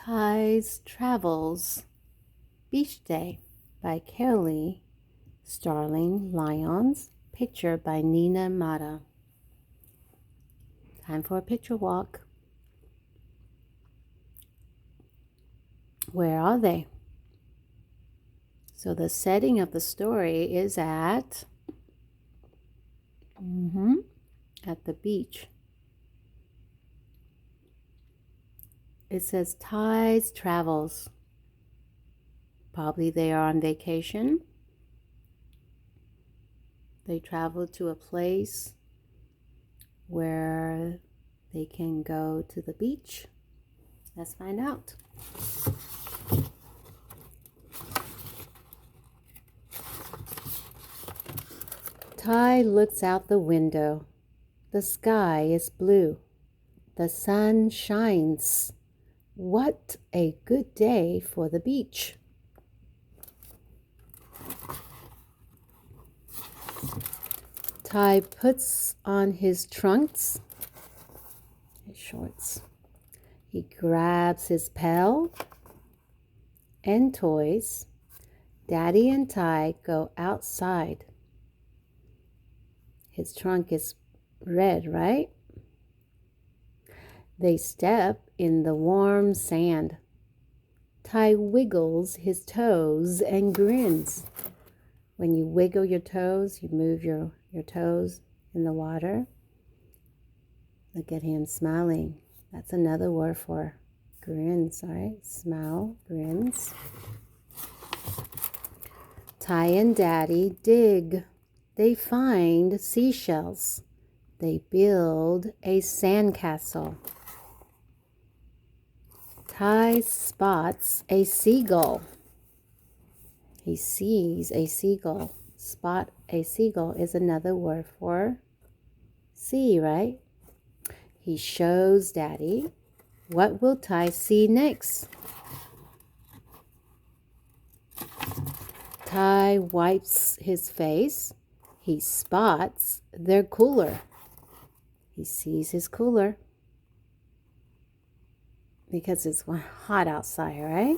Ty's Travels Beach Day by Carolee Starling Lyons. Picture by Nina Mata. Time for a picture walk. Where are they? So the setting of the story is at the beach. It says Ty's Travels. Probably they are on vacation. They travel to a place where they can go to the beach. Let's find out. Ty looks out the window. The sky is blue. The sun shines. What a good day for the beach. Ty puts on his trunks, his shorts. He grabs his pail and toys. Daddy and Ty go outside. His trunk is red, right? They step in the warm sand. Ty wiggles his toes and grins. When you wiggle your toes, you move your toes in the water. Look at him smiling. That's another word for grins, all right? Smile, grins. Ty and Daddy dig. They find seashells. They build a sandcastle. Ty spots a seagull. He sees a seagull. Spot a seagull is another word for see, right? He shows Daddy. What will Ty see next? Ty wipes his face. He spots their cooler. He sees his cooler because it's hot outside, right?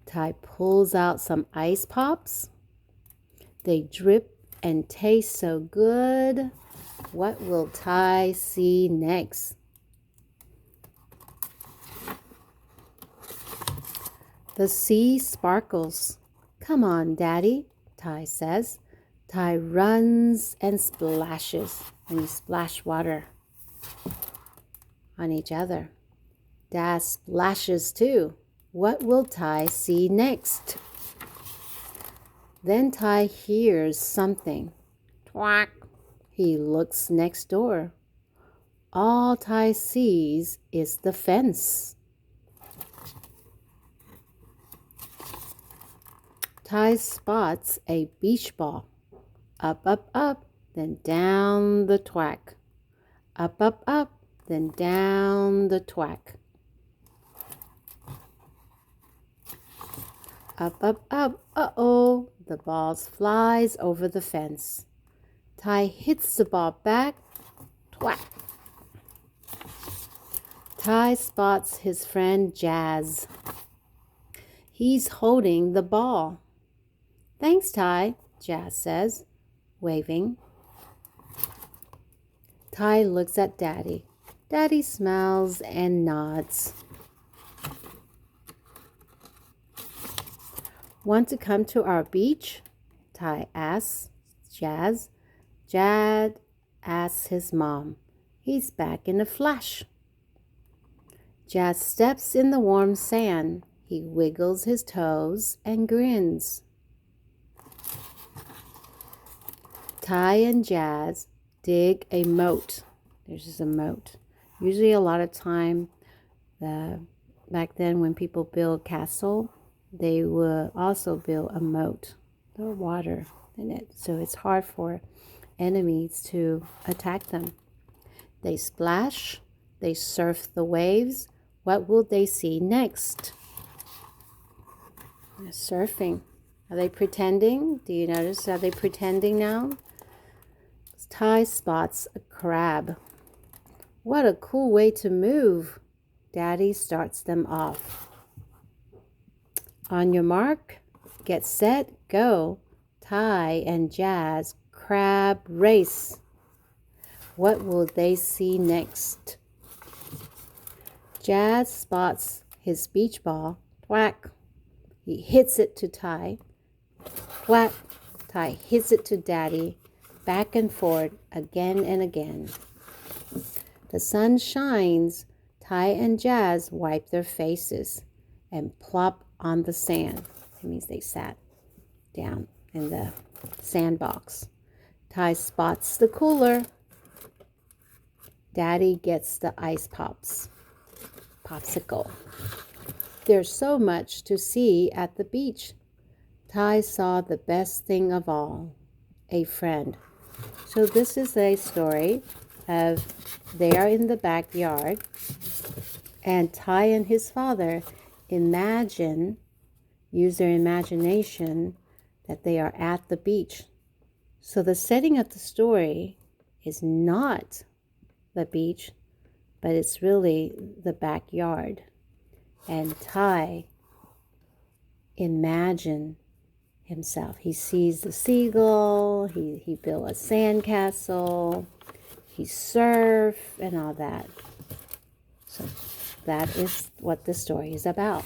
Ty pulls out some ice pops. They drip and taste so good. What will Ty see next? The sea sparkles. Come on, Daddy, Ty says. Ty runs and splashes, and you splash water on each other. Dad splashes too. What will Ty see next? Then Ty hears something. Twack. He looks next door. All Ty sees is the fence. Ty spots a beach ball. Up, up, up, then down the twack. Up, up, up, then down the twack. Up, up, up, uh-oh, the ball flies over the fence. Ty hits the ball back, twack. Ty spots his friend Jazz. He's holding the ball. Thanks, Ty, Jazz says, waving. Ty looks at Daddy. Daddy smiles and nods. Want to come to our beach? Ty asks Jazz. Jazz asks his mom. He's back in a flash. Jazz steps in the warm sand. He wiggles his toes and grins. Ty and Jazz dig a moat. There's just a moat. Usually a lot of time, back then when people build castle, they would also build a moat. There was water in it, so it's hard for enemies to attack them. They splash. They surf the waves. What will they see next? They're surfing. Are they pretending? Do you notice? Are they pretending now? Ty spots a crab. What a cool way to move. Daddy starts them off. On your mark, get set, go. Ty and Jazz crab race. What will they see next? Jazz spots his beach ball. Thwack. He hits it to Ty. Thwack. Ty hits it to Daddy. Back and forth again and again. The sun shines. Ty and Jazz wipe their faces and plop on the sand. It means they sat down in the sandbox. Ty spots the cooler. Daddy gets the ice popsicle. There's so much to see at the beach. Ty saw the best thing of all, a friend. So this is a story of they are in the backyard, and Ty and his father use their imagination that they are at the beach. So the setting of the story is not the beach, but it's really the backyard. And Ty imagine himself. He sees the seagull, he built a sandcastle, he surf and all that. So that is what the story is about.